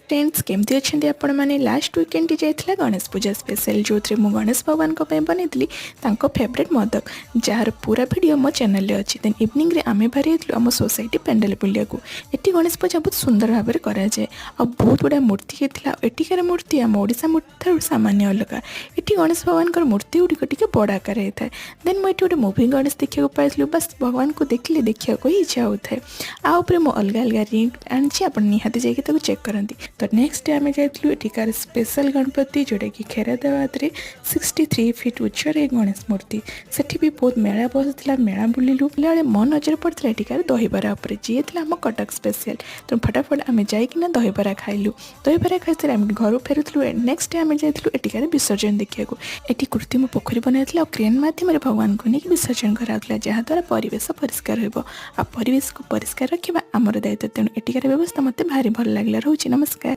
Friends केमती अच्छे आपण मैंने लास्ट वीकेंड जाइए गणेश पूजा स्पेशल जो थे मुझे गणेश भगवान बनई फेवरेट मोदक जार पूरा वीडियो मो चैनल रे अच्छी देन इवनिंग रे आमे बाहरी आम सोसाइटी पेंडल बुलिया ये गणेश पूजा बहुत सुंदर भाव में कराए आ बहुत गुड़ा मूर्ति होता एटिकार मूर्ति आम ओडिशा मूर्ति सामान्य अलग ये गणेश भगवान मूर्ति गुड़िक टे बड़ आकार होता है देन मुझे गोटे मूवी गणेश देखा पाई बस भगवान को देखिले देखा ही इच्छा होता है आउे मुझे अलग अलग रिंग आनी आप निहाती जाकि चेक करती तो नेक्स्ट डे आम जाइलु एटिकार स्पेशल गणपति जोटा कि खेरादाबाद रे 63 फीट उच्चर गणेश मूर्ति सेठी भी बहुत मेला बसला मेला बुलिलु बेले मो नजर पड़ता एटिकार दहीबरा उपर जी आम कटक स्पेशल तो फटाफट आम जाइकिना दहीबरा खाइलु दहीबरा खाई सारे आम घर फेरुलु नेक्स्ट डे आम जाइलु एटिकार विसर्जन देखा एटी कृत्रिम पोखरी बनाई और क्रेन माध्यम भगवान को लेकिन विसर्जन कराला जहाँद्वारा परिवेश परिष्कार हो परिवेश को परिष्कार रखा आमर दायित्व तेणु एटिकार व्यवस्था मत भारी भल लगे रोचे नमस्कार।